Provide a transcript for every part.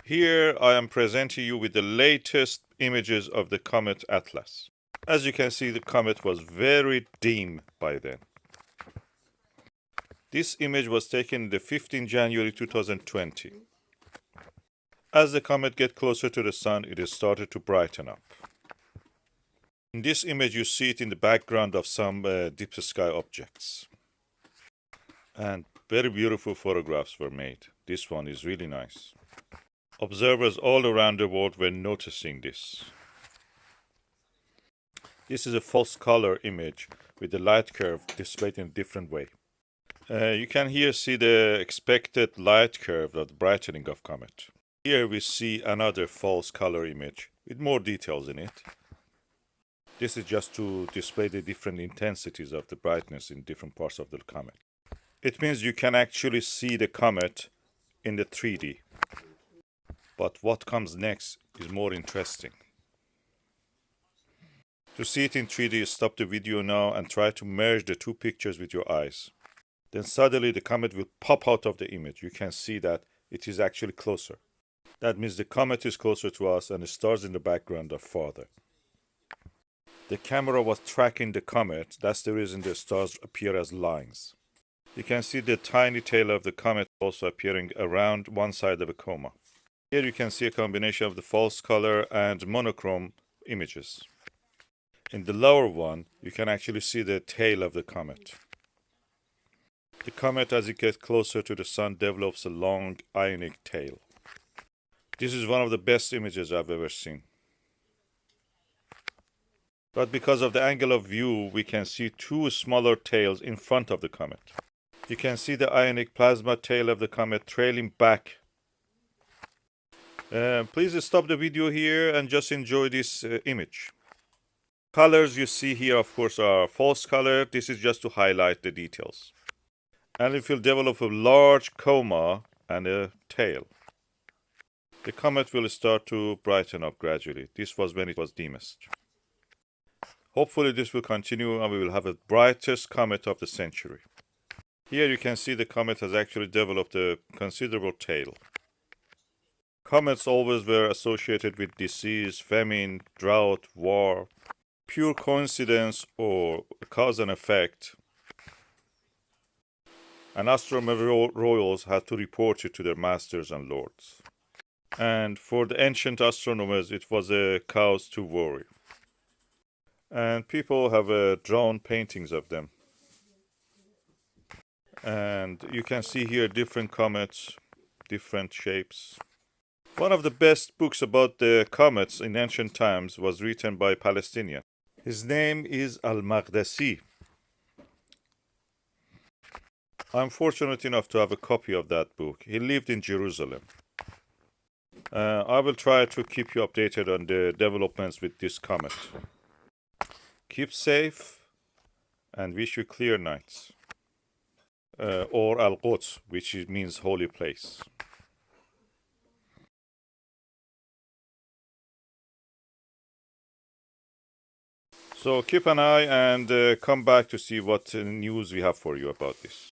Here I am presenting you with the latest images of the Comet Atlas. As you can see, the comet was very dim by then. This image was taken the 15th January 2020. As the comet gets closer to the sun, it has started to brighten up. In this image, you see it in the background of some deep sky objects. And very beautiful photographs were made. This one is really nice. Observers all around the world were noticing this. This is a false color image with the light curve displayed in a different way. You can here see the expected light curve of the brightening of comet. Here we see another false color image with more details in it. This is just to display the different intensities of the brightness in different parts of the comet. It means you can actually see the comet in the 3D. But what comes next is more interesting. To see it in 3D, stop the video now and try to merge the two pictures with your eyes. Then suddenly the comet will pop out of the image. You can see that it is actually closer. That means the comet is closer to us and the stars in the background are farther. The camera was tracking the comet. That's the reason the stars appear as lines. You can see the tiny tail of the comet also appearing around one side of a coma. Here you can see a combination of the false color and monochrome images. In the lower one, you can actually see the tail of the comet. The comet, as it gets closer to the sun, develops a long ionic tail. This is one of the best images I've ever seen. But because of the angle of view, we can see two smaller tails in front of the comet. You can see the ionic plasma tail of the comet trailing back. Please stop the video here and just enjoy this image. Colors you see here, of course, are false color. This is just to highlight the details. And it will develop a large coma and a tail. The comet will start to brighten up gradually. This was when it was dimmest. Hopefully this will continue and we will have a brightest comet of the century. Here you can see the comet has actually developed a considerable tail. Comets always were associated with disease, famine, drought, war. Pure coincidence or cause and effect. And astronomer royals had to report it to their masters and lords. And for the ancient astronomers, it was a cause to worry. And people have drawn paintings of them. And you can see here different comets, different shapes. One of the best books about the comets in ancient times was written by a Palestinian. His name is Al-Maqdisi. I'm fortunate enough to have a copy of that book. He lived in Jerusalem. I will try to keep you updated on the developments with this comet. Keep safe and wish you clear nights. Or Al-Quds, which means holy place. So keep an eye and come back to see what news we have for you about this.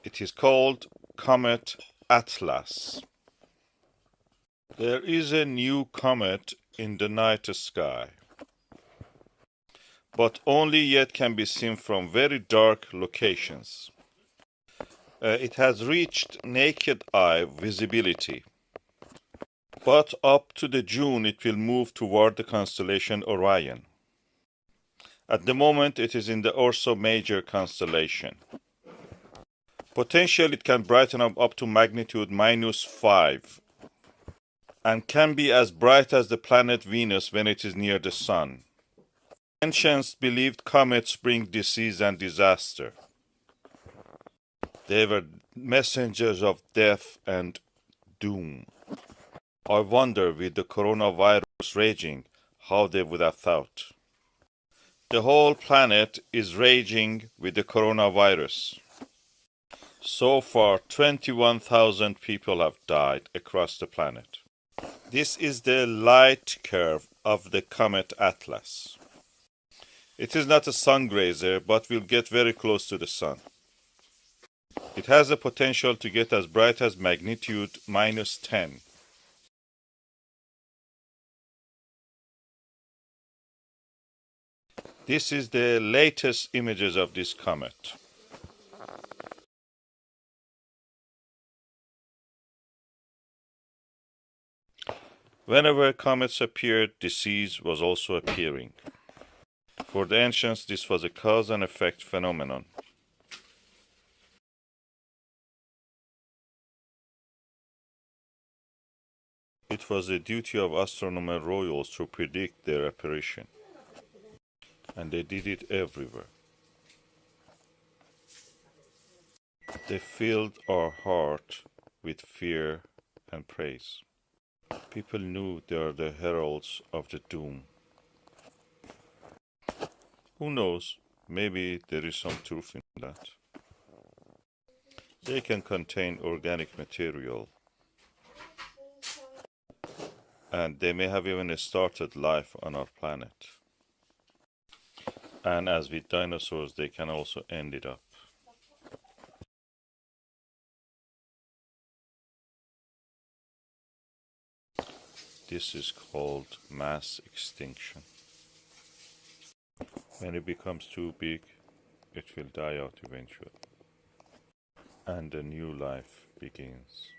It is called Comet Atlas. There is a new comet in the night sky, but only yet can be seen from very dark locations. It has reached naked eye visibility, but up to the June it will move toward the constellation Orion. At the moment it is in the Ursa Major constellation. Potentially it can brighten up to magnitude -5 and can be as bright as the planet Venus when it is near the sun. Ancients believed comets bring disease and disaster. They were messengers of death and doom. I wonder, with the coronavirus raging, how they would have thought. The whole planet is raging with the coronavirus. So far, 21,000 people have died across the planet. This is the light curve of the Comet Atlas. It is not a sun grazer, but will get very close to the sun. It has the potential to get as bright as magnitude -10. This is the latest images of this comet. Whenever comets appeared, disease was also appearing. For the ancients, this was a cause and effect phenomenon. It was the duty of astronomer royals to predict their apparition, and they did it everywhere. They filled our heart with fear and praise. People knew they are the heralds of the doom. Who knows, maybe there is some truth in that. They can contain organic material, and they may have even started life on our planet. And as with dinosaurs, they can also end it up. This is called mass extinction. When it becomes too big, it will die out eventually. And a new life begins.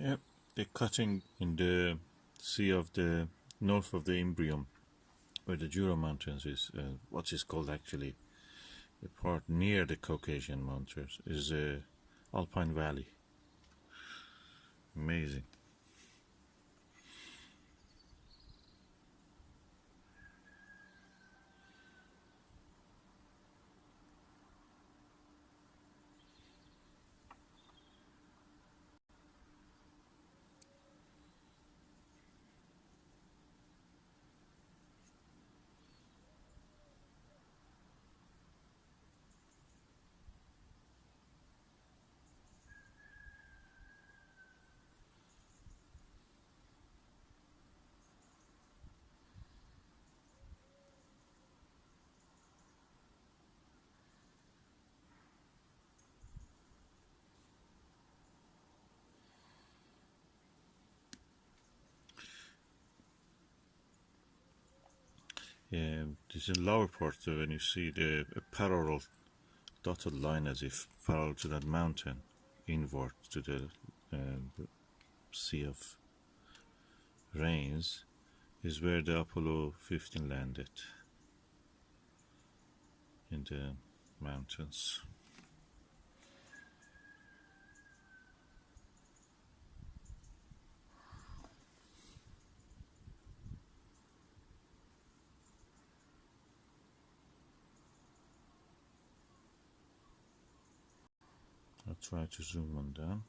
Yep, they're cutting in the sea of the north of the Imbrium, where the Jura Mountains is, what is called actually the part near the Caucasian Mountains, is Alpine Valley. Amazing. Yeah, this is lower part when you see the parallel dotted line as if parallel to that mountain, inward to the Sea of Rains, is where the Apollo 15 landed, in the mountains. I'll try to zoom on down.